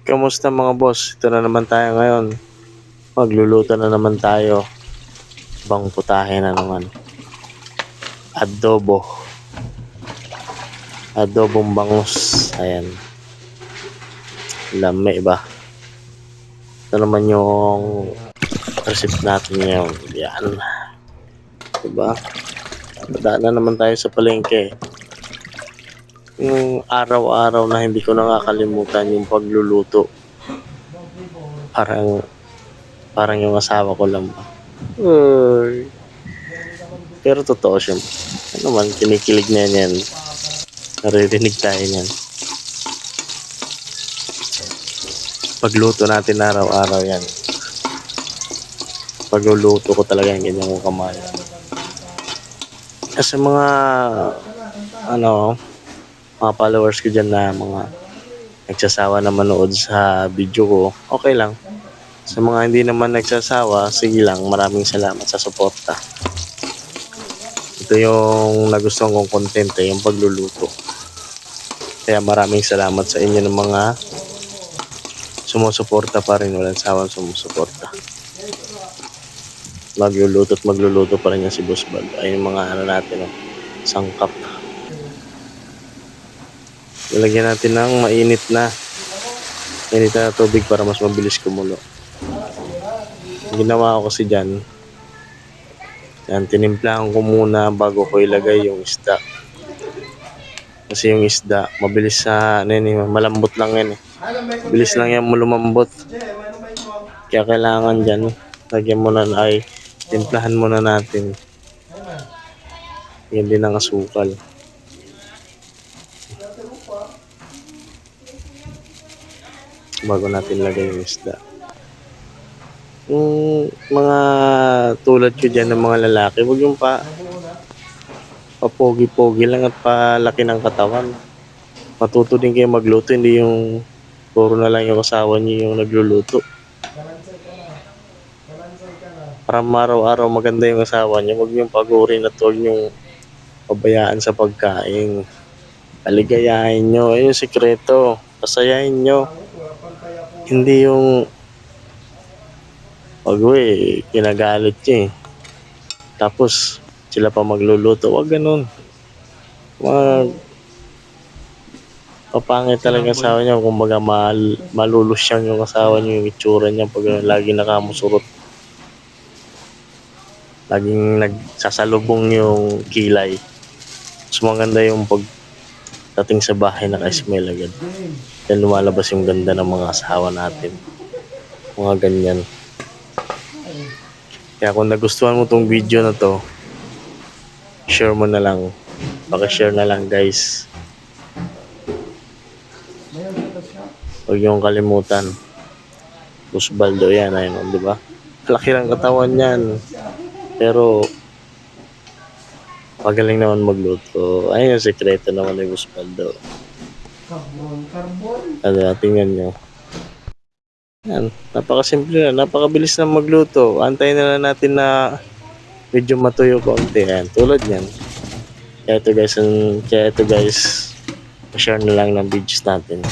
Kamusta mga boss? Ito na naman tayo ngayon. Magluluto na naman tayo. Bang putahe na naman. Adobo. Adobong bangus. Ayan. Lame ba? Ito naman yung recipe natin ngayon. Yan. Diba? Daan na naman tayo sa palengke. Yung araw-araw na hindi ko nakakalimutan yung pagluluto. Parang yung asawa ko lang ba. Uy. Pero totoo siya. Ano man, kinikilig na yan. Naririnig tayo niyan. Pagluto natin araw-araw yan. Pagluluto ko talaga yung ganyan kong kamay. Kasi mga followers ko dyan na mga nagsasawa na manood sa video ko, okay lang. Sa mga hindi naman nagsasawa, sige lang, maraming salamat sa suporta. Ito yung nagustuhan kong content, yung pagluluto. Kaya maraming salamat sa inyo ng mga sumusuporta pa rin, walang sawang sumusuporta. Magluluto at magluluto pa rin yan si Boss Bal. Ay yung mga natin, sangkap. Lalagyan natin ng mainit na tubig para mas mabilis kumulo. Ginawa ko kasi dyan, yan, tinimplahan ko muna bago ko ilagay yung isda. Kasi yung isda, mabilis malambot lang yan. Bilis lang yan lumambot. Kaya kailangan dyan, lagyan muna timplahan muna natin. Yan din ang asukal. Bago natin lagay yung isda. Yung mga tulad ko dyan ng mga lalaki, huwag yung papogi-pogi lang at palaki ng katawan. Matuto din kayo magluto, hindi yung puro na lang yung asawa niyo yung nagluluto. Para araw-araw maganda yung asawa niyo, huwag yung pagurin at huwag yung pabayaan sa pagkain. Paligayahin nyo, ayun yung sikreto, pasayahin nyo. Hindi yung kinagalit niya tapos sila pa magluluto. Wag ganun. Papangit talaga asawa niya. Kumbaga malulusyang yung asawa niya, yung itsura niya pag lagi nakamusurot. Laging nagsasalubong yung kilay. Mas maganda yung pagdating sa bahay naka-smell agad. Yan lumalabas yung ganda ng mga asawa natin. Mga ganyan. Kaya kung nagustuhan mo tong video na to, share mo na lang. Paki-share na lang guys. Huwag yung kalimutan. Boss Baldo yan, ayun, di ba? Laki lang katawan yan. Pero magaling naman magluto. Ayun yung sekreto naman ni Boss Baldo. Tingnan nyo. Yan, napakasimple na, napakabilis na magluto. Antayin na lang natin na medyo matuyo konti. Yan, tulad yan. Kaya ito guys, share na lang ng videos natin.